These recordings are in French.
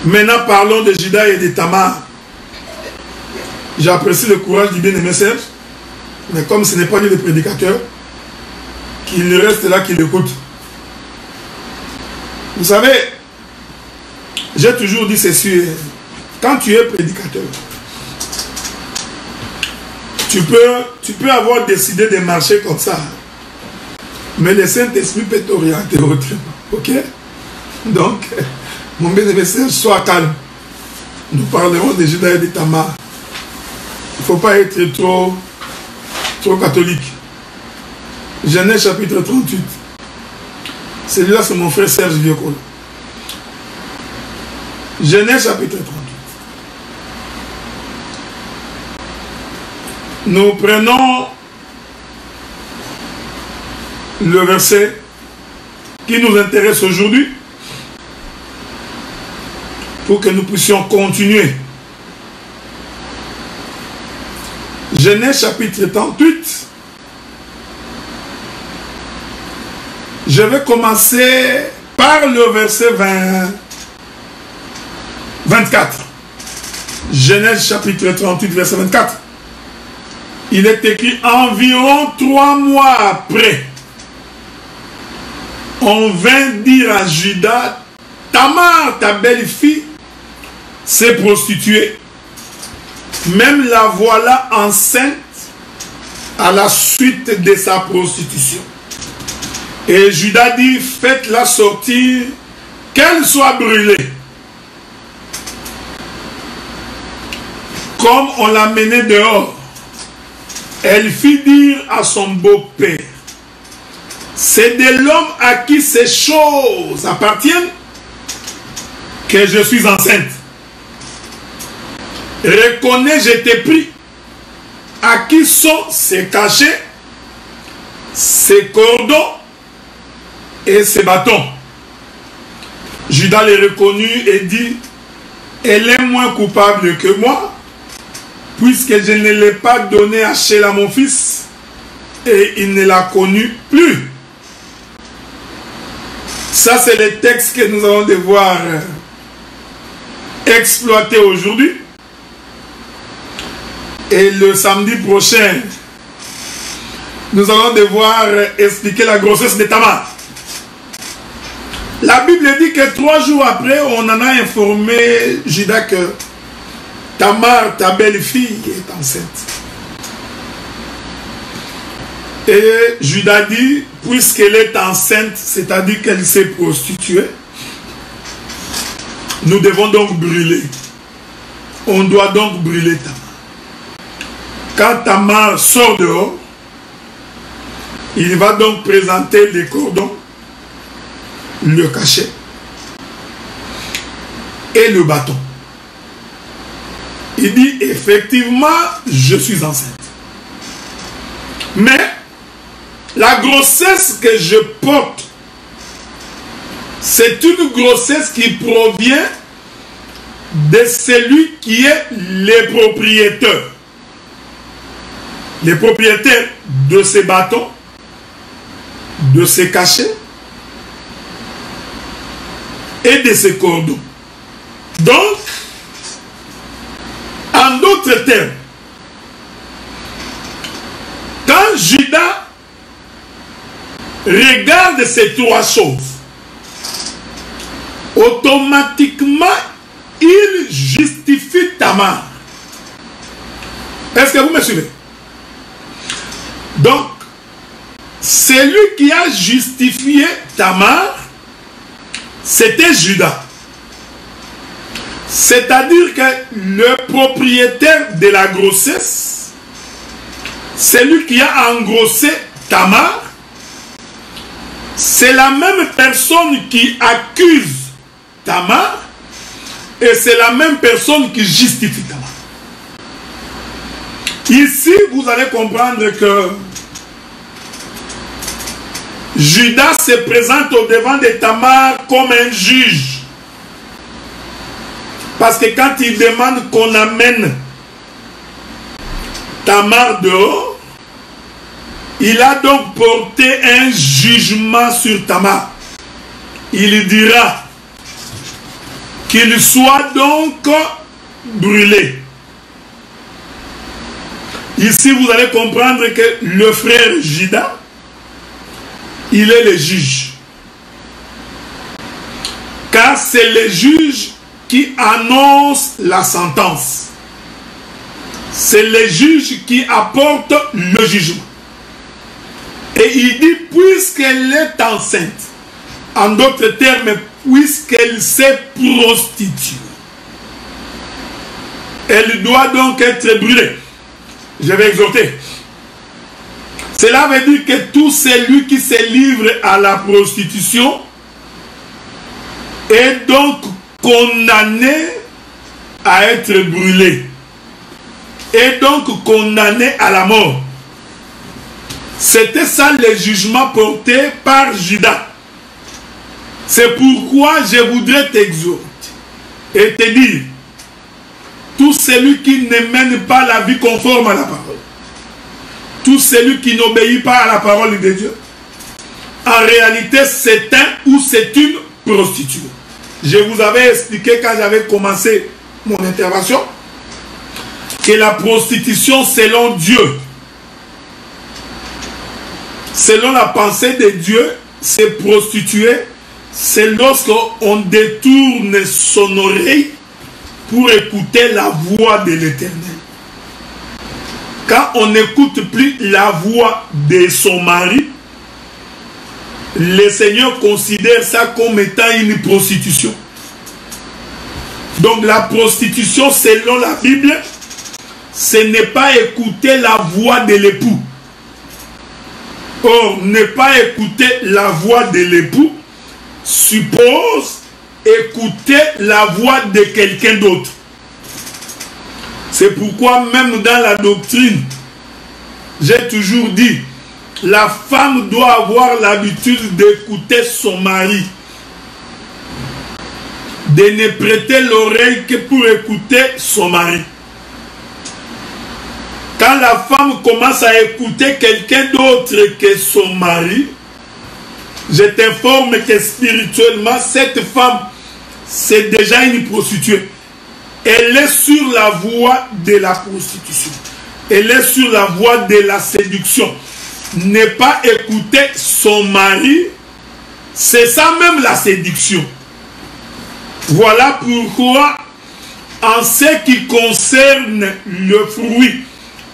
Maintenant, parlons de Judas et de Tamar. J'apprécie le courage du bien-aimé Serge, mais comme ce n'est pas lui le prédicateur, qu'il reste là, qu'il écoute. Vous savez, j'ai toujours dit ceci, quand tu es prédicateur, tu peux avoir décidé de marcher comme ça, mais le Saint-Esprit peut t'orienter autrement. Ok? Donc, mon bien-aimé Serge, sois calme. Nous parlerons de Judas et de Tamar. Il ne faut pas être trop catholique. Genèse chapitre 38. Celui-là, c'est mon frère Serge Vieux-Col. Genèse chapitre 38. Nous prenons le verset qui nous intéresse aujourd'hui pour que nous puissions continuer. Genèse chapitre 38. Je vais commencer par le verset 24. Genèse chapitre 38, verset 24. Il est écrit environ 3 mois après. On vint dire à Judas, Tamar, ta belle-fille, s'est prostituée. Même la voilà enceinte à la suite de sa prostitution. Et Judas dit, faites-la sortir, qu'elle soit brûlée. Comme on l'a menée dehors, elle fit dire à son beau-père, c'est de l'homme à qui ces choses appartiennent que je suis enceinte. Reconnais, je t'ai pris. À qui sont ces cachets, ces cordons et ces bâtons? Judas les reconnut et dit, elle est moins coupable que moi, puisque je ne l'ai pas donnée à Sheila mon fils, et il ne l'a connue plus. Ça, c'est le texte que nous allons devoir exploiter aujourd'hui. Et le samedi prochain, nous allons devoir expliquer la grossesse de Tamar. La Bible dit que 3 jours après, on en a informé Judas que Tamar, ta belle-fille, est enceinte. Et Judas dit, puisqu'elle est enceinte, c'est-à-dire qu'elle s'est prostituée, nous devons donc brûler. On doit donc brûler Tamar. Quand Tamar sort dehors, il va donc présenter les cordons, le cachet et le bâton. Il dit, effectivement, je suis enceinte. Mais la grossesse que je porte, c'est une grossesse qui provient de celui qui est le propriétaire. Les propriétaires de ces bâtons, de ces cachets et de ces cordons. Donc, en d'autres termes, quand Judas regarde ces 3 choses, automatiquement, il justifie Tamar. Est-ce que vous me suivez? Donc, celui qui a justifié Tamar, c'était Judas. C'est-à-dire que le propriétaire de la grossesse, celui qui a engrossé Tamar, c'est la même personne qui accuse Tamar et c'est la même personne qui justifie Tamar. Ici, vous allez comprendre que Judas se présente au devant de Tamar comme un juge. Parce que quand il demande qu'on amène Tamar dehors, il a donc porté un jugement sur Tamar. Il dira qu'il soit donc brûlé. Ici, vous allez comprendre que le frère Judas, il est le juge. Car c'est le juge qui annonce la sentence. C'est le juge qui apporte le jugement. Et il dit, puisqu'elle est enceinte, en d'autres termes, puisqu'elle s'est prostituée, elle doit donc être brûlée. Je vais exhorter. Cela veut dire que tout celui qui se livre à la prostitution est donc condamné à être brûlé. Est donc condamné à la mort. C'était ça le jugement porté par Judas. C'est pourquoi je voudrais t'exhorter et te dire, tout celui qui ne mène pas la vie conforme à la parole, tout celui qui n'obéit pas à la parole de Dieu, en réalité c'est un ou c'est une prostituée. Je vous avais expliqué quand j'avais commencé mon intervention que la prostitution selon Dieu, selon la pensée de Dieu, se prostituer, c'est lorsqu'on détourne son oreille pour écouter la voix de l'Éternel. Quand on n'écoute plus la voix de son mari, le Seigneur considère ça comme étant une prostitution. Donc la prostitution, selon la Bible, ce n'est pas écouter la voix de l'époux. Or, ne pas écouter la voix de l'époux suppose écouter la voix de quelqu'un d'autre. C'est pourquoi même dans la doctrine, j'ai toujours dit, la femme doit avoir l'habitude d'écouter son mari, de ne prêter l'oreille que pour écouter son mari. Quand la femme commence à écouter quelqu'un d'autre que son mari, je t'informe que spirituellement, cette femme, c'est déjà une prostituée. Elle est sur la voie de la prostitution. Elle est sur la voie de la séduction. Ne pas écouter son mari, c'est ça même la séduction. Voilà pourquoi, en ce qui concerne le fruit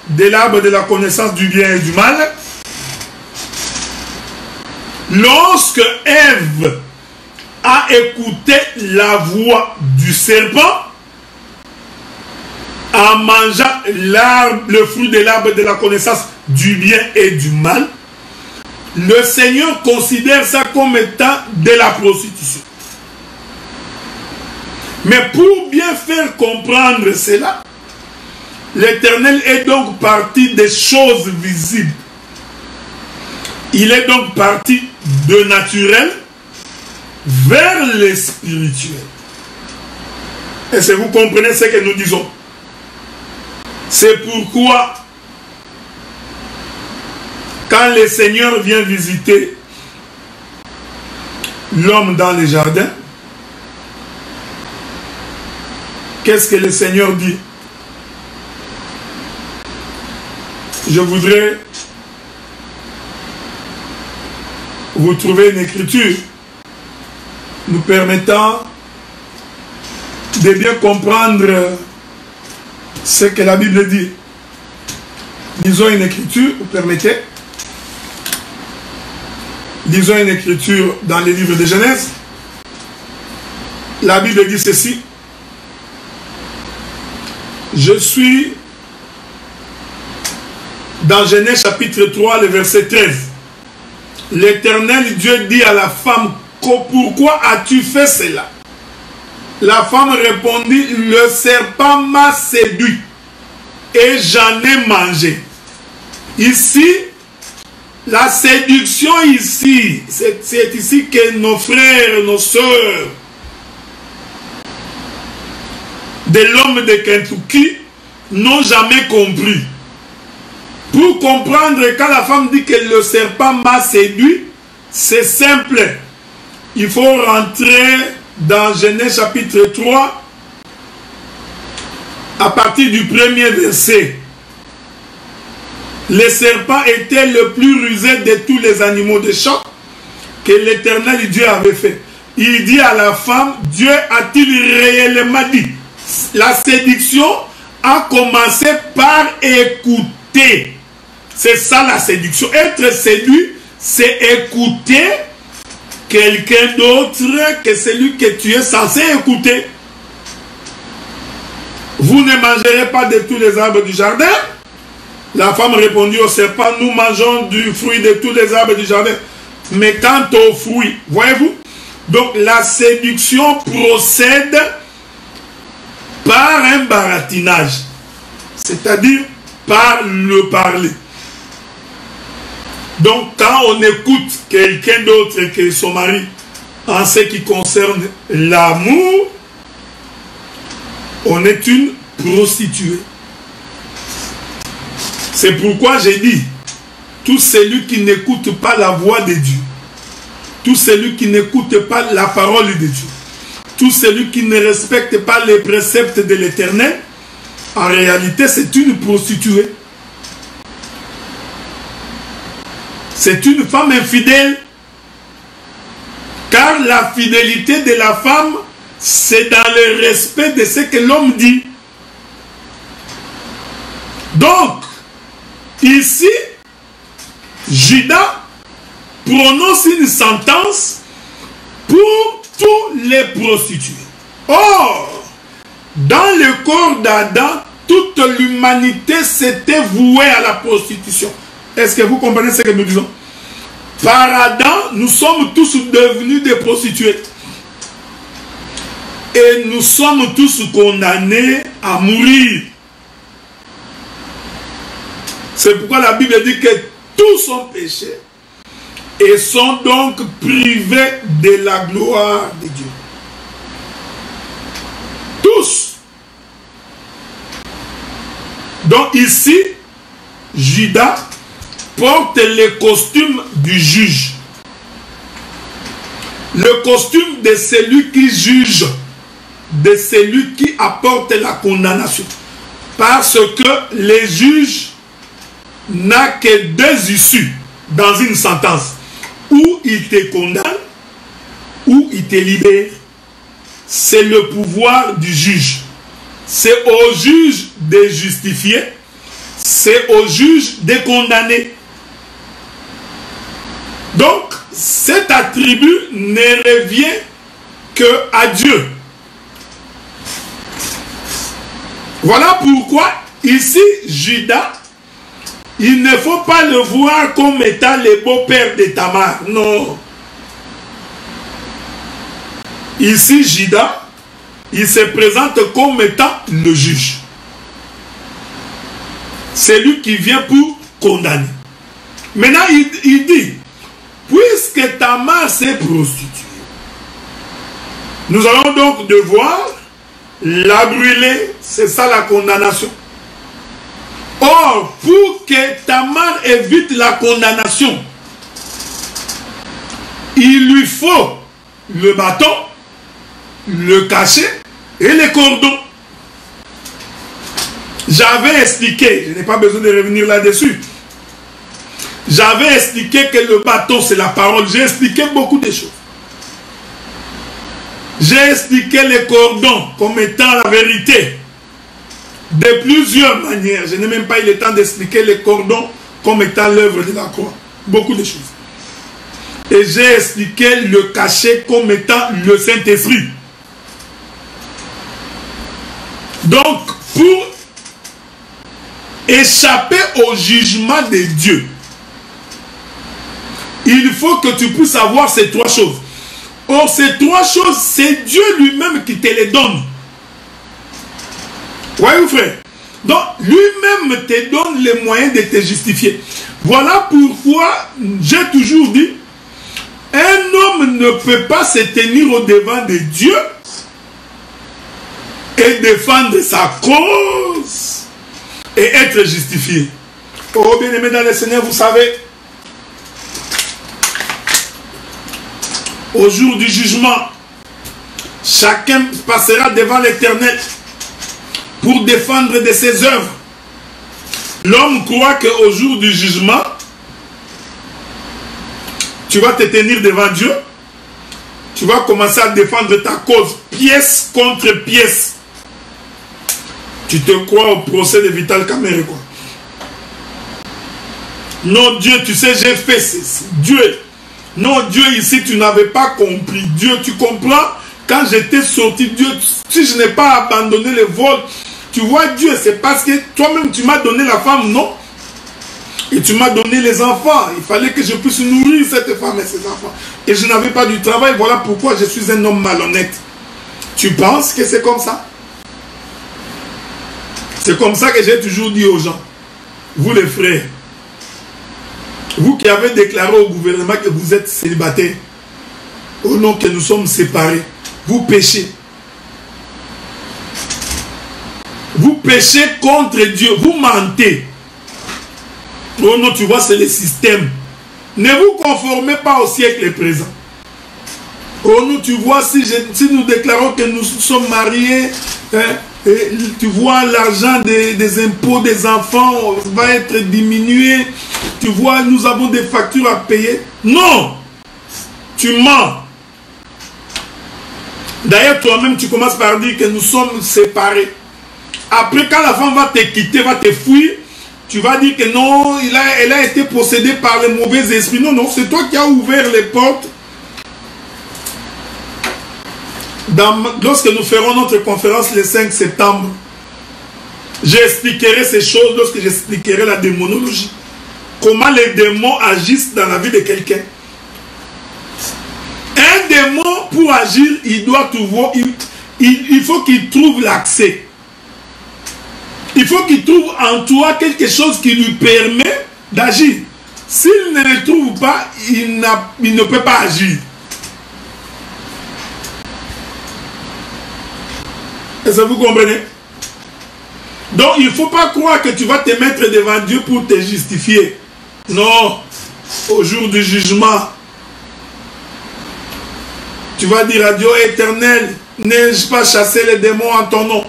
de l'arbre de la connaissance du bien et du mal, lorsque Ève a écouté la voix du serpent, en mangeant le fruit de l'arbre de la connaissance du bien et du mal, le Seigneur considère ça comme étant de la prostitution. Mais pour bien faire comprendre cela, l'Éternel est donc parti des choses visibles. Il est donc parti de naturel vers le spirituel. Est-ce que vous comprenez ce que nous disons? C'est pourquoi, quand le Seigneur vient visiter l'homme dans les jardins, qu'est-ce que le Seigneur dit? Je voudrais vous trouver une écriture nous permettant de bien comprendre ce que la Bible dit. Lisons une écriture, vous permettez? Lisons une écriture dans les livres de Genèse. La Bible dit ceci. Je suis dans Genèse chapitre 3, le verset 13. L'Éternel Dieu dit à la femme, pourquoi as-tu fait cela? La femme répondit, le serpent m'a séduit et j'en ai mangé. Ici, la séduction ici, c'est ici que nos frères, nos sœurs de l'homme de Kentucky n'ont jamais compris. Pour comprendre, quand la femme dit que le serpent m'a séduit, c'est simple. Il faut rentrer dans Genèse chapitre 3, à partir du premier verset. Le serpent était le plus rusé de tous les animaux de champ que l'Éternel Dieu avait fait. Il dit à la femme, Dieu a-t-il réellement dit? La séduction a commencé par écouter. C'est ça la séduction. Être séduit, c'est écouter quelqu'un d'autre que celui que tu es censé écouter. Vous ne mangerez pas de tous les arbres du jardin? La femme répondit au serpent, nous mangeons du fruit de tous les arbres du jardin. Mais quant aux fruits, voyez-vous? Donc la séduction procède par un baratinage, c'est-à-dire par le parler. Donc quand on écoute quelqu'un d'autre que son mari en ce qui concerne l'amour, on est une prostituée. C'est pourquoi j'ai dit, tout celui qui n'écoute pas la voix de Dieu, tout celui qui n'écoute pas la parole de Dieu, tout celui qui ne respecte pas les préceptes de l'Éternel, en réalité c'est une prostituée. C'est une femme infidèle. Car la fidélité de la femme, c'est dans le respect de ce que l'homme dit. Donc, ici, Judas prononce une sentence pour tous les prostituées. Or, dans le corps d'Adam, toute l'humanité s'était vouée à la prostitution. Est-ce que vous comprenez ce que nous disons? Par Adam, nous sommes tous devenus des prostituées. Et nous sommes tous condamnés à mourir. C'est pourquoi la Bible dit que tous ont péché et sont donc privés de la gloire de Dieu. Tous. Donc ici, Judas porte le costume du juge. Le costume de celui qui juge, de celui qui apporte la condamnation. Parce que les juges n'a que deux issues dans une sentence. Ou il te condamne, ou il te libère. C'est le pouvoir du juge. C'est au juge de justifier, c'est au juge de condamner. Donc, cet attribut ne revient qu'à Dieu. Voilà pourquoi, ici, Judas, il ne faut pas le voir comme étant le beau-père de Tamar. Non. Ici, Judas, il se présente comme étant le juge. C'est lui qui vient pour condamner. Maintenant, il dit, puisque Tamar s'est prostituée, nous allons donc devoir la brûler. C'est ça la condamnation. Or, pour que Tamar évite la condamnation, il lui faut le bâton, le cachet et les cordons. J'avais expliqué, je n'ai pas besoin de revenir là-dessus. J'avais expliqué que le bâton c'est la parole. J'ai expliqué beaucoup de choses. J'ai expliqué les cordons comme étant la vérité. De plusieurs manières. Je n'ai même pas eu le temps d'expliquer les cordons comme étant l'œuvre de la croix. Beaucoup de choses. Et j'ai expliqué le cachet comme étant le Saint-Esprit. Donc, pour échapper au jugement de Dieu, il faut que tu puisses avoir ces trois choses. Or, ces trois choses, c'est Dieu lui-même qui te les donne. Voyez-vous, frère? Donc, lui-même te donne les moyens de te justifier. Voilà pourquoi j'ai toujours dit, un homme ne peut pas se tenir au devant de Dieu et défendre sa cause et être justifié. Oh, bien-aimés dans le Seigneur, vous savez, au jour du jugement, Chacun passera devant l'Éternel pour défendre de ses œuvres. L'homme croit qu'au jour du jugement, tu vas te tenir devant Dieu. Tu vas commencer à défendre ta cause, pièce contre pièce. Tu te crois au procès de Vital Kamerhe, quoi. Non, Dieu, tu sais, j'ai fait ceci. Dieu, non, Dieu, ici, tu n'avais pas compris. Dieu, tu comprends, quand j'étais sorti, Dieu, si je n'ai pas abandonné le vol, tu vois, Dieu, c'est parce que toi-même, tu m'as donné la femme, non? Et tu m'as donné les enfants. Il fallait que je puisse nourrir cette femme et ses enfants. Et je n'avais pas du travail. Voilà pourquoi je suis un homme malhonnête. Tu penses que c'est comme ça? C'est comme ça que j'ai toujours dit aux gens. Vous les frères, vous qui avez déclaré au gouvernement que vous êtes célibataires, au nom que nous sommes séparés, vous péchez. Vous péchez contre Dieu. Vous mentez. Oh non, tu vois, c'est le système. Ne vous conformez pas au siècle présent. Oh non, tu vois, si nous déclarons que nous sommes mariés, tu vois, l'argent des impôts des enfants va être diminué. Tu vois, nous avons des factures à payer. Non! Tu mens. D'ailleurs, toi-même, tu commences par dire que nous sommes séparés. Après, quand la femme va te quitter, va te fuir, tu vas dire que non, elle a été possédée par les mauvais esprits. Non, non, c'est toi qui as ouvert les portes. Lorsque nous ferons notre conférence le 5 septembre, j'expliquerai ces choses lorsque j'expliquerai la démonologie. Comment les démons agissent dans la vie de quelqu'un. Un démon, pour agir, il doit trouver, il faut qu'il trouve l'accès. Il faut qu'il trouve en toi quelque chose qui lui permet d'agir. S'il ne le trouve pas, il ne peut pas agir. Est-ce que vous comprenez? Donc, il ne faut pas croire que tu vas te mettre devant Dieu pour te justifier. Non. Au jour du jugement, tu vas dire à Dieu éternel, n'ai-je pas chassé les démons en ton nom?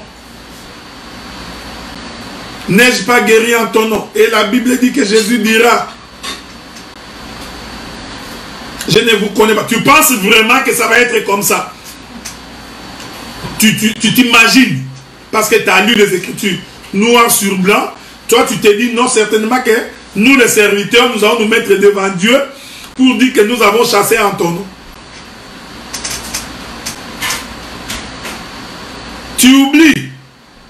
N'ai-je pas guéri en ton nom? Et la Bible dit que Jésus dira, je ne vous connais pas. Tu penses vraiment que ça va être comme ça? Tu t'imagines, parce que tu as lu les Écritures noir sur blanc, toi tu te dis non, certainement que nous les serviteurs, nous allons nous mettre devant Dieu pour dire que nous avons chassé en ton nom. Tu oublies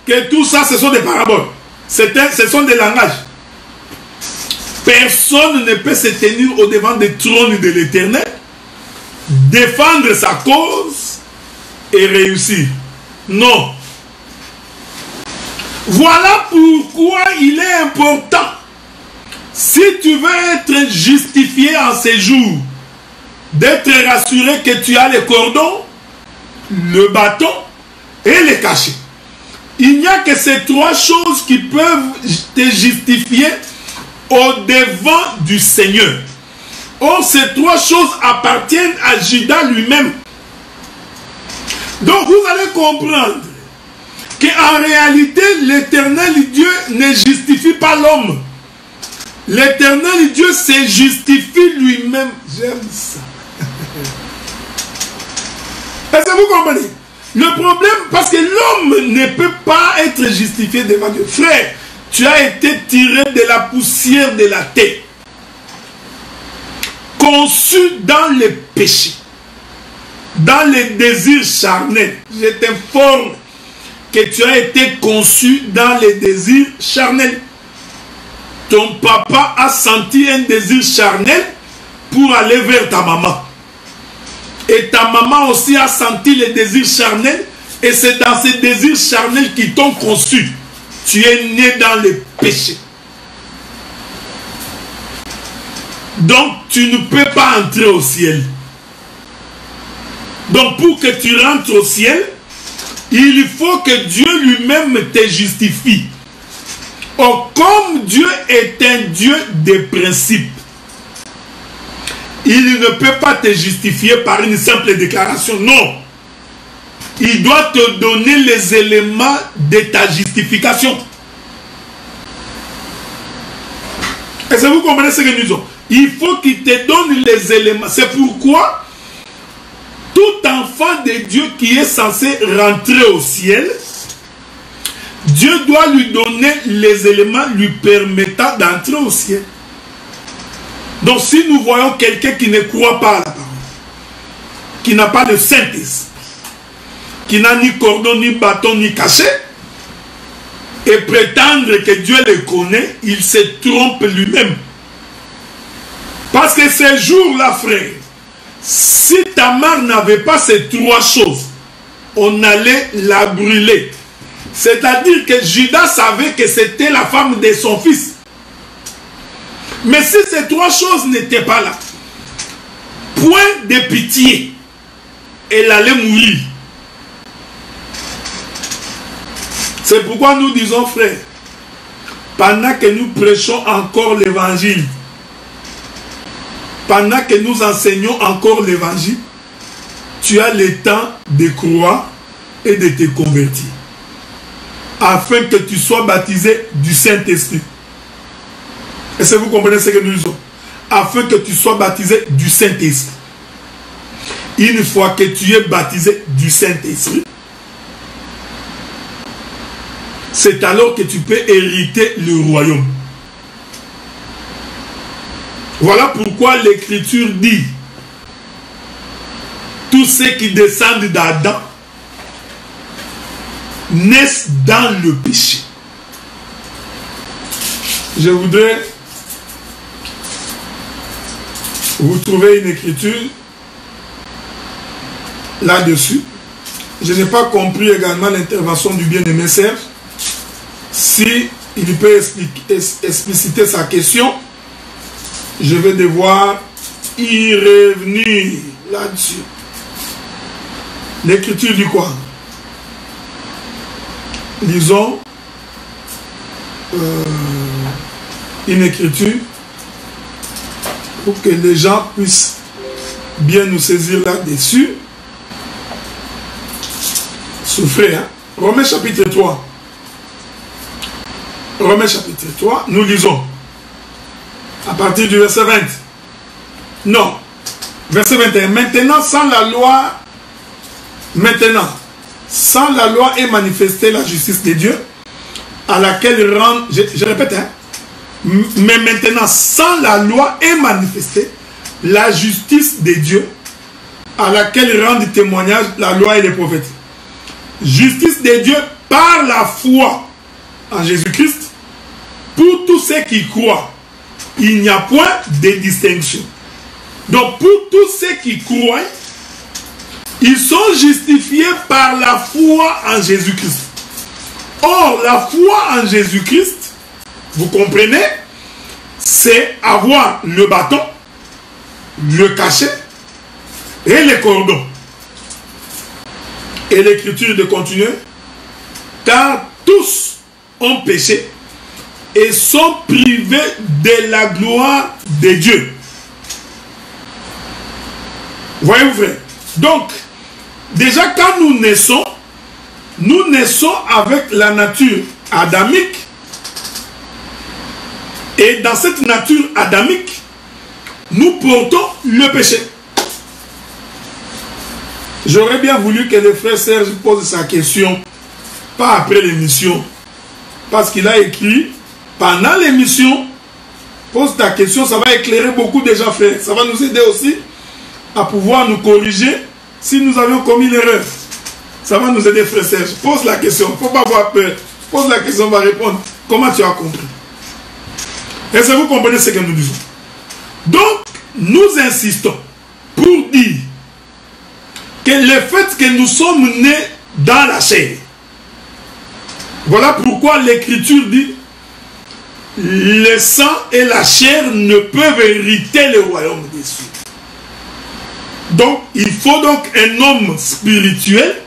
que tout ça, ce sont des paraboles. Ce sont des langages. Personne ne peut se tenir au devant des trônes de l'Éternel, défendre sa cause et réussir. Non. Voilà pourquoi il est important, si tu veux être justifié en ces jours, d'être rassuré que tu as le cordon, le bâton et le cachet. Il n'y a que ces trois choses qui peuvent te justifier au devant du Seigneur. Or, ces trois choses appartiennent à Judas lui-même. Donc, vous allez comprendre qu'en réalité, l'Éternel Dieu ne justifie pas l'homme. L'Éternel Dieu se justifie lui-même. J'aime ça. Est-ce que vous comprenez? Le problème, parce que l'homme ne peut pas être justifié devant Dieu. Frère, tu as été tiré de la poussière de la terre, conçu dans le péché, dans les désirs charnels. Je t'informe que tu as été conçu dans les désirs charnels. Ton papa a senti un désir charnel pour aller vers ta maman. Et ta maman aussi a senti les désirs charnels. Et c'est dans ces désirs charnels qui t'ont conçu. Tu es né dans le péché. Donc tu ne peux pas entrer au ciel. Donc pour que tu rentres au ciel, il faut que Dieu lui-même te justifie. Or, comme Dieu est un Dieu des principes, il ne peut pas te justifier par une simple déclaration. Non. Il doit te donner les éléments de ta justification. Est-ce que vous comprenez ce que nous disons? Il faut qu'il te donne les éléments. C'est pourquoi tout enfant de Dieu qui est censé rentrer au ciel, Dieu doit lui donner les éléments lui permettant d'entrer au ciel. Donc si nous voyons quelqu'un qui ne croit pas à la parole, qui n'a pas de Saint-Esprit, qui n'a ni cordon, ni bâton, ni cachet, et prétendre que Dieu le connaît, il se trompe lui-même. Parce que ces jours-là, frère, si Tamar n'avait pas ces trois choses, on allait la brûler. C'est-à-dire que Judas savait que c'était la femme de son fils. Mais si ces trois choses n'étaient pas là, point de pitié, elle allait mourir. C'est pourquoi nous disons, frère, pendant que nous prêchons encore l'évangile, pendant que nous enseignons encore l'évangile, tu as le temps de croire et de te convertir, afin que tu sois baptisé du Saint-Esprit. Est-ce que vous comprenez ce que nous disons? Afin que tu sois baptisé du Saint-Esprit. Une fois que tu es baptisé du Saint-Esprit, c'est alors que tu peux hériter le royaume. Voilà pourquoi l'Écriture dit: tous ceux qui descendent d'Adam naissent dans le péché. Je voudrais vous trouver une écriture là-dessus. Je n'ai pas compris également l'intervention du bien-aimé Serge. Si il peut expliciter sa question, je vais devoir y revenir là-dessus. L'écriture dit quoi? Lisons une écriture pour que les gens puissent bien nous saisir là-dessus. Souffrez, hein? Romains chapitre 3. Romains chapitre 3, nous lisons à partir du verset 20. Non, verset 21. Maintenant, sans la loi est manifestée la justice de Dieu, à laquelle rend, je répète, hein, mais maintenant, sans la loi est manifestée la justice de Dieu, à laquelle rendent témoignage la loi et les prophètes. Justice de Dieu par la foi en Jésus-Christ, pour tous ceux qui croient. Il n'y a point de distinction. Donc pour tous ceux qui croient, ils sont justifiés par la foi en Jésus-Christ. Or, la foi en Jésus-Christ, vous comprenez, c'est avoir le bâton, le cachet et les cordons. Et l'Écriture de continuer, car tous ont péché et sont privés de la gloire de Dieu. Voyez-vous, frère? Donc, déjà quand nous naissons avec la nature adamique. Et dans cette nature adamique, nous portons le péché. J'aurais bien voulu que le frère Serge pose sa question, pas après l'émission. Parce qu'il a écrit, pendant l'émission, pose ta question, ça va éclairer beaucoup de gens, frère. Ça va nous aider aussi à pouvoir nous corriger si nous avions commis l'erreur. Ça va nous aider, frère Serge. Pose la question, il ne faut pas avoir peur. Pose la question, on va répondre. Comment tu as compris? Est-ce que vous comprenez ce que nous disons? Donc, nous insistons pour dire que le fait que nous sommes nés dans la chair, voilà pourquoi l'Écriture dit le sang et la chair ne peuvent hériter le royaume des cieux. Donc, il faut donc un homme spirituel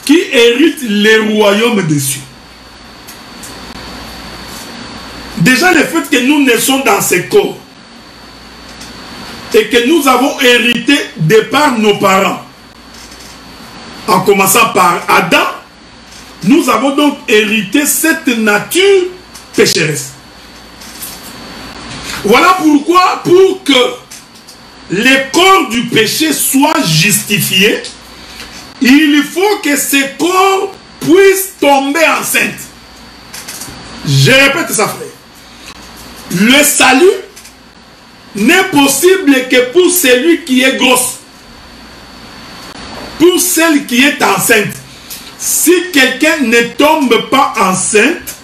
qui hérite le royaume des cieux. Déjà, le fait que nous naissons dans ce corps et que nous avons hérité de par nos parents, en commençant par Adam, nous avons donc hérité cette nature pécheresse. Voilà pourquoi, pour que les corps du péché soient justifiés, il faut que ces corps puissent tomber enceintes. Je répète ça, frère. Le salut n'est possible que pour celui qui est grosse, pour celle qui est enceinte. Si quelqu'un ne tombe pas enceinte,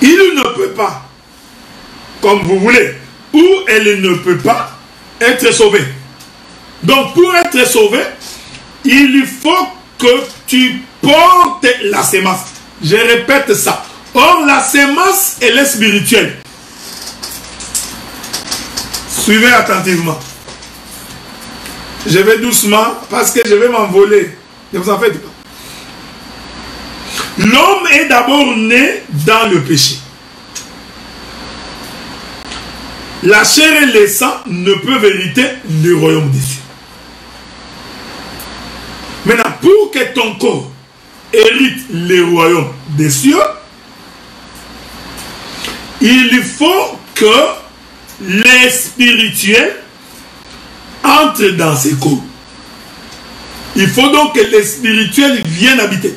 il ne peut pas, comme vous voulez, ou elle ne peut pas être sauvée. Donc pour être sauvé, il faut que tu portes la sémence. Je répète ça. Or la sémence, elle est spirituelle. Suivez attentivement. Je vais doucement parce que je vais m'envoler. Ne vous en faites pas. L'homme est d'abord né dans le péché. La chair et le sang ne peuvent hériter le royaume des cieux. Maintenant, pour que ton corps hérite le royaume des cieux, il faut que les spirituels entre dans ces corps. Il faut donc que les spirituels viennent habiter.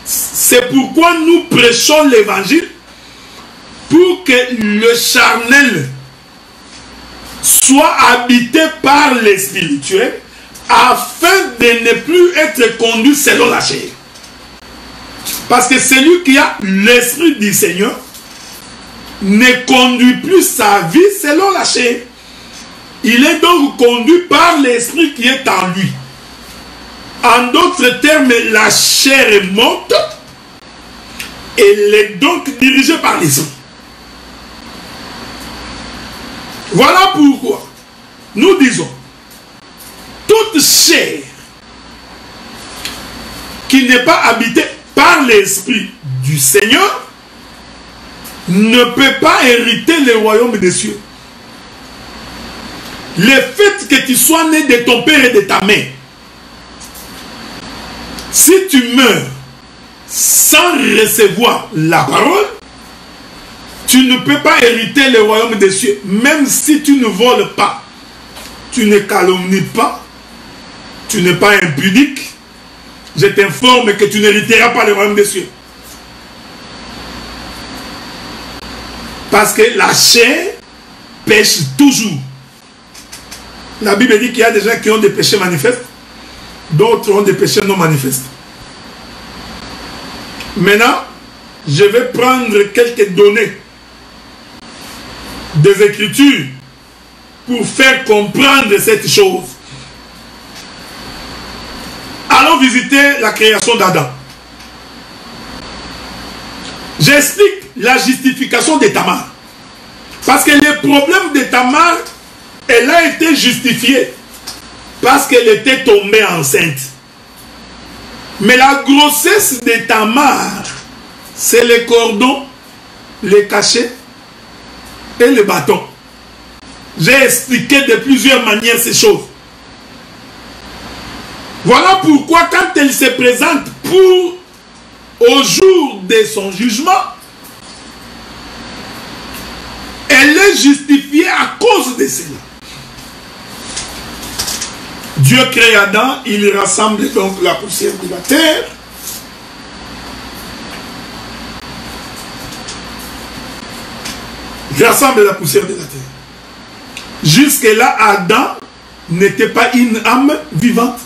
C'est pourquoi nous prêchons l'évangile, pour que le charnel soit habité par les spirituels, afin de ne plus être conduit selon la chair. Parce que celui qui a l'esprit du Seigneur ne conduit plus sa vie selon la chair. Il est donc conduit par l'esprit qui est en lui. En d'autres termes, la chair est morte. Elle est donc dirigée par l'esprit. Voilà pourquoi nous disons, toute chair qui n'est pas habitée par l'esprit du Seigneur ne peut pas hériter le royaume des cieux. Le fait que tu sois né de ton père et de ta mère, si tu meurs sans recevoir la parole, tu ne peux pas hériter le royaume des cieux. Même si tu ne voles pas, tu ne calomnies pas, tu n'es pas impudique, je t'informe que tu n'hériteras pas le royaume des cieux. Parce que la chair pêche toujours. La Bible dit qu'il y a des gens qui ont des péchés manifestes, d'autres ont des péchés non manifestes. Maintenant, je vais prendre quelques données des Écritures pour faire comprendre cette chose. Allons visiter la création d'Adam. J'explique la justification de Tamar. Parce que le problème de Tamar, elle a été justifiée parce qu'elle était tombée enceinte. Mais la grossesse de Tamar, c'est les cordons, les cachets et le bâton. J'ai expliqué de plusieurs manières ces choses. Voilà pourquoi quand elle se présente au jour de son jugement, elle est justifiée à cause de cela. Dieu crée Adam, il rassemble donc la poussière de la terre. Il rassemble la poussière de la terre. Jusque-là, Adam n'était pas une âme vivante.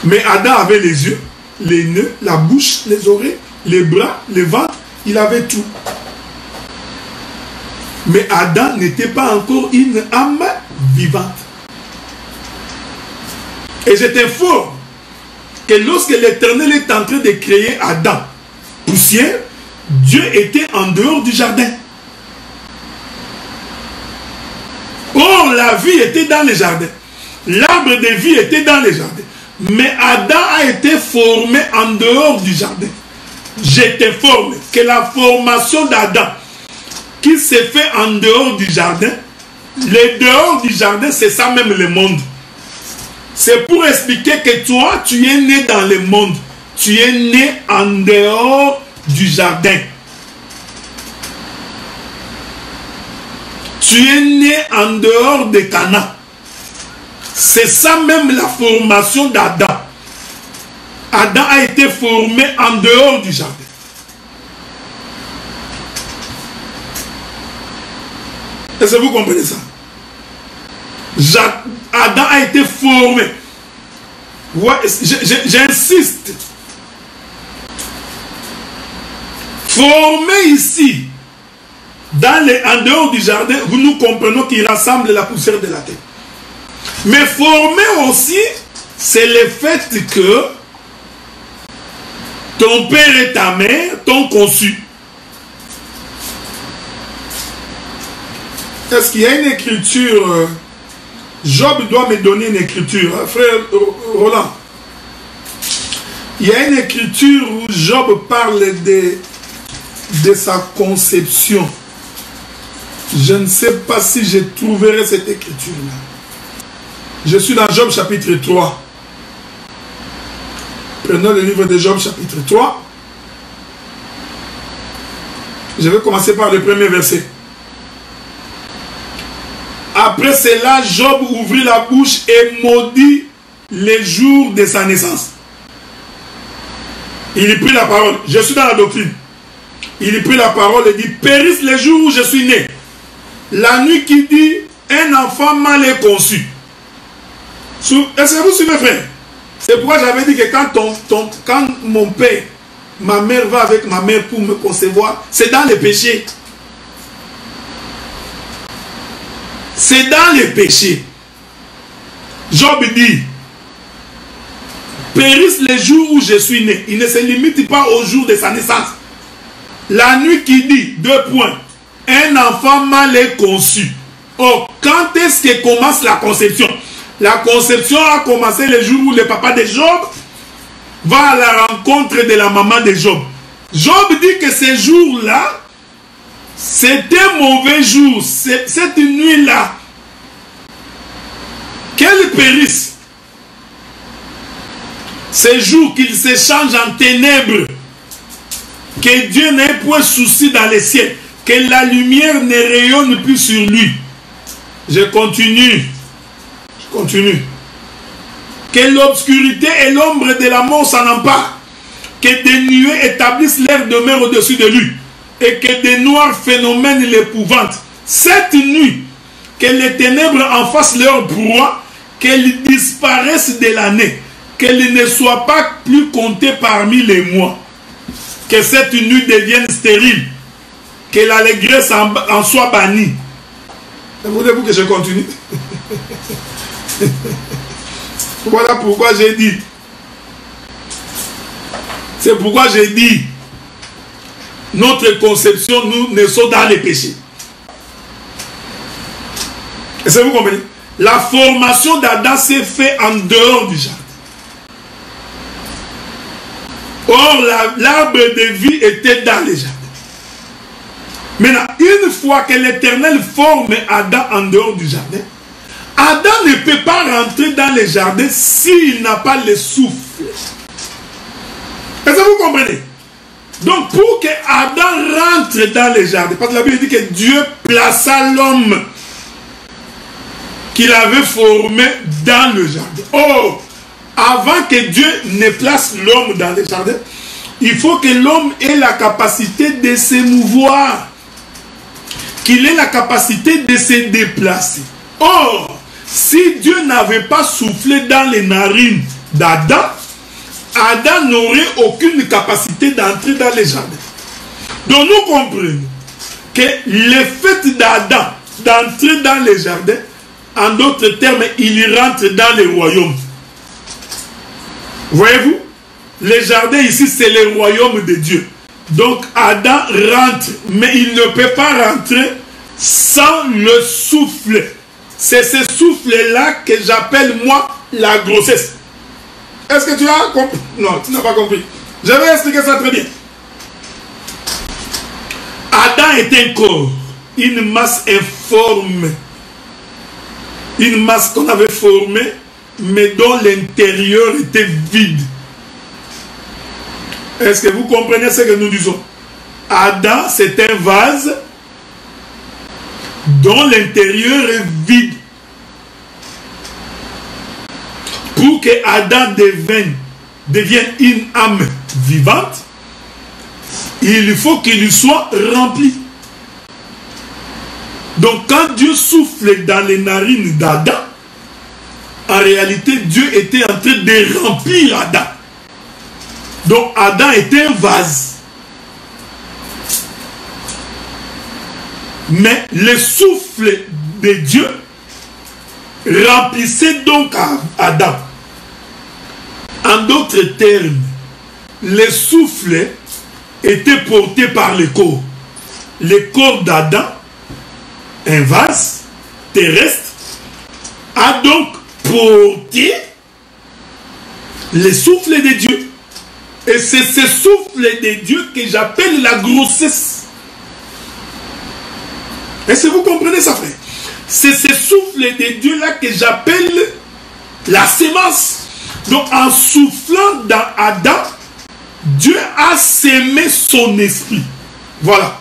Mais Adam avait les yeux, les nez, la bouche, les oreilles, les bras, les ventres, il avait tout. Mais Adam n'était pas encore une âme vivante. Et je t'informe que lorsque l'Éternel est en train de créer Adam, poussière, Dieu était en dehors du jardin. Or, la vie était dans le jardin. L'arbre de vie était dans le jardin. Mais Adam a été formé en dehors du jardin. Je t'informe que la formation d'Adam qui s'est fait en dehors du jardin, le dehors du jardin, c'est ça même le monde. C'est pour expliquer que toi, tu es né dans le monde. Tu es né en dehors du jardin. Tu es né en dehors de Canaan. C'est ça même la formation d'Adam. Adam a été formé en dehors du jardin. Est-ce que vous comprenez ça? Adam a été formé. Ouais, j'insiste. Formé ici, en dehors du jardin, nous comprenons qu'il rassemble la poussière de la terre. Mais formé aussi, c'est le fait que ton père et ta mère t'ont conçu. Est-ce qu'il y a une écriture? Job doit me donner une écriture, hein, frère Roland. Il y a une écriture où Job parle de sa conception. Je ne sais pas si je trouverai cette écriture-là. Je suis dans Job chapitre 3. Prenons le livre de Job chapitre 3. Je vais commencer par le premier verset. Après cela, Job ouvrit la bouche et maudit les jours de sa naissance. Il y prit la parole. Je suis dans la doctrine. Il y prit la parole et dit: périssent les jours où je suis né. La nuit qui dit: un enfant mal est conçu. Est-ce que vous suivez, frère? C'est pourquoi j'avais dit que quand mon père, ma mère va avec ma mère pour me concevoir, c'est dans le péché. C'est dans le péché. Job dit: périssent les jours où je suis né. Il ne se limite pas au jour de sa naissance. La nuit qui dit, 2 points, un enfant mal est conçu. Oh, quand est-ce que commence la conception? La conception a commencé le jour où le papa de Job va à la rencontre de la maman de Job. Job dit que ce jour-là, c'était un mauvais jour. Cette nuit-là, qu'elle périsse. Ces jours qu'il s'échange en ténèbres, que Dieu n'ait point souci dans les cieux, que la lumière ne rayonne plus sur lui. Je continue. Que l'obscurité et l'ombre de la mort s'en emparent, que des nuées établissent leur demeure au-dessus de lui, et que des noirs phénomènes l'épouvantent. Cette nuit, que les ténèbres en fassent leur proie, qu'elles disparaissent de l'année, qu'elles ne soient pas plus comptées parmi les mois, que cette nuit devienne stérile, que l'allégresse en soit bannie. Voulez-vous que je continue? Voilà pourquoi j'ai dit. C'est pourquoi j'ai dit, notre conception, nous ne sommes dans les péchés. Est-ce que vous comprenez? La formation d'Adam s'est faite en dehors du jardin. Or, l'arbre de vie était dans les jardins. Maintenant, une fois que l'Éternel forme Adam en dehors du jardin, Adam ne peut pas rentrer dans les jardins s'il n'a pas le souffle. Est-ce que vous comprenez? Donc, pour que Adam rentre dans les jardins, parce que la Bible dit que Dieu plaça l'homme qu'il avait formé dans le jardin. Or, avant que Dieu ne place l'homme dans le jardin, il faut que l'homme ait la capacité de se mouvoir, qu'il ait la capacité de se déplacer. Or, si Dieu n'avait pas soufflé dans les narines d'Adam, Adam n'aurait aucune capacité d'entrer dans les jardins. Donc nous comprenons que le fait d'Adam d'entrer dans les jardins, en d'autres termes, il rentre dans le royaume. Voyez-vous? Les jardins ici, c'est le royaume de Dieu. Donc Adam rentre, mais il ne peut pas rentrer sans le souffle. C'est ce souffle-là que j'appelle moi la grossesse. Est-ce que tu as compris? Non, tu n'as pas compris. Je vais expliquer ça très bien. Adam est un corps, une masse informe. Une masse qu'on avait formée mais dont l'intérieur était vide. Est-ce que vous comprenez ce que nous disons? Adam, c'est un vase dont l'intérieur est vide. Pour que Adam devienne une âme vivante, il faut qu'il soit rempli. Donc quand Dieu souffle dans les narines d'Adam, en réalité Dieu était en train de remplir Adam. Donc Adam était un vase. Mais le souffle de Dieu remplissait donc Adam. En d'autres termes, le souffle était porté par le corps. Le corps d'Adam, un vase terrestre, a donc porté le souffle de Dieu. Et c'est ce souffle de Dieu que j'appelle la grossesse. Est-ce que vous comprenez ça, frère? C'est ce souffle de Dieu-là que j'appelle la sémence. Donc, en soufflant dans Adam, Dieu a sémé son esprit. Voilà.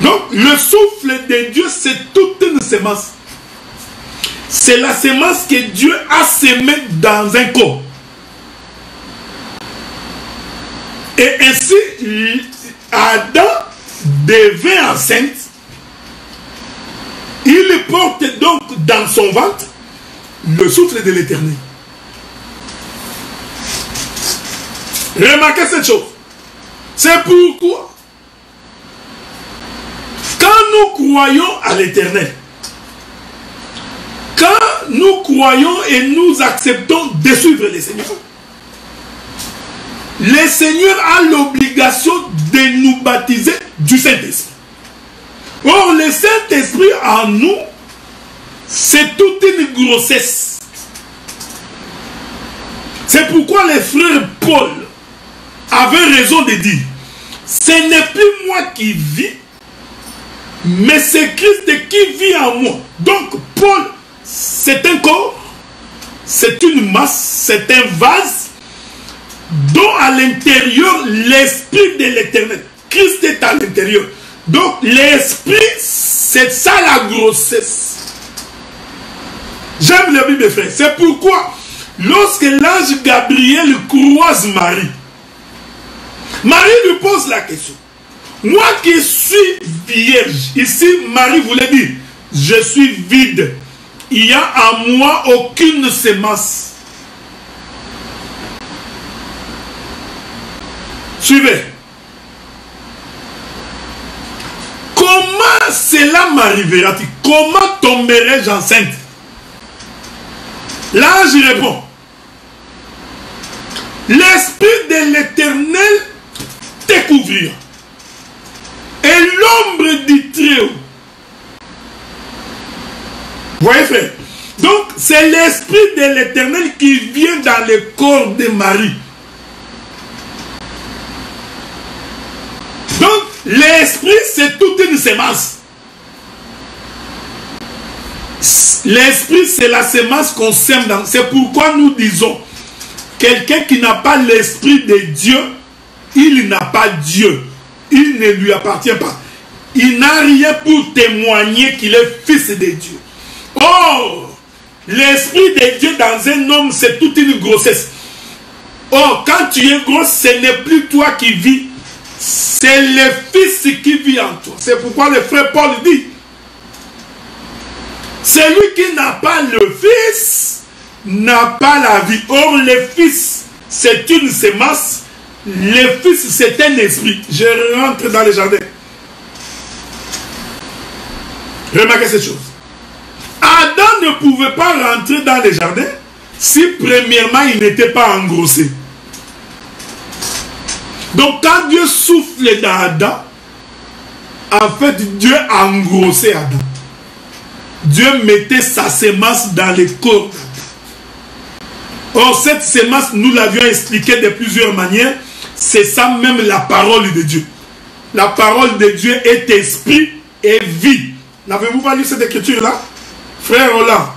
Donc, le souffle de Dieu, c'est toute une sémence. C'est la sémence que Dieu a sémée dans un corps. Et ainsi, Adam devient enceinte. Il porte donc dans son ventre le souffle de l'Éternel. Remarquez cette chose. C'est pourquoi, quand nous croyons à l'Éternel, quand nous croyons et nous acceptons de suivre le Seigneur, le Seigneur a l'obligation de nous baptiser du Saint-Esprit. Or, le Saint-Esprit en nous, c'est toute une grossesse. C'est pourquoi le frère Paul avait raison de dire, ce n'est plus moi qui vis, mais c'est Christ qui vit en moi. Donc, Paul, c'est un corps, c'est une masse, c'est un vase, dont à l'intérieur, l'Esprit de l'Éternel. Christ est à l'intérieur. Donc, l'Esprit, c'est ça la grossesse. J'aime la Bible, frère. C'est pourquoi, lorsque l'ange Gabriel croise Marie, Marie lui pose la question. Moi qui suis vierge, ici, Marie voulait dire, je suis vide. Il n'y a en moi aucune sémence. Suivez. Comment cela m'arrivera-t-il? Comment tomberai-je enceinte? L'ange répond. L'Esprit de l'Éternel te couvrira. Et l'ombre du Très-Haut. Voyez, frère. Donc, c'est l'Esprit de l'Éternel qui vient dans le corps de Marie. Donc, l'Esprit, c'est toute une sémence. L'Esprit, c'est la sémence qu'on sème dans. C'est pourquoi nous disons, quelqu'un qui n'a pas l'Esprit de Dieu, il n'a pas Dieu. Il ne lui appartient pas. Il n'a rien pour témoigner qu'il est fils de Dieu. Or, l'Esprit de Dieu dans un homme, c'est toute une grossesse. Or, quand tu es gros, ce n'est plus toi qui vis. C'est le Fils qui vit en toi. C'est pourquoi le frère Paul dit, celui qui n'a pas le Fils n'a pas la vie. Or, le Fils, c'est une sémence. Le Fils, c'est un esprit. Je rentre dans le jardin. Remarquez cette chose. Adam ne pouvait pas rentrer dans le jardin si premièrement il n'était pas engrossé. Donc quand Dieu souffle dans Adam, en fait Dieu a engrossé Adam. Dieu mettait sa sémence dans le corps d'Adam. Or cette sémence, nous l'avions expliqué de plusieurs manières, c'est ça même la parole de Dieu. La parole de Dieu est esprit et vie. N'avez-vous pas lu cette écriture là? Frère Roland,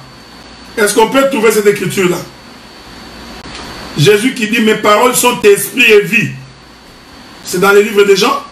Est-ce qu'on peut trouver cette écriture-là? Jésus qui dit, mes paroles sont esprit et vie. C'est dans les livres des gens.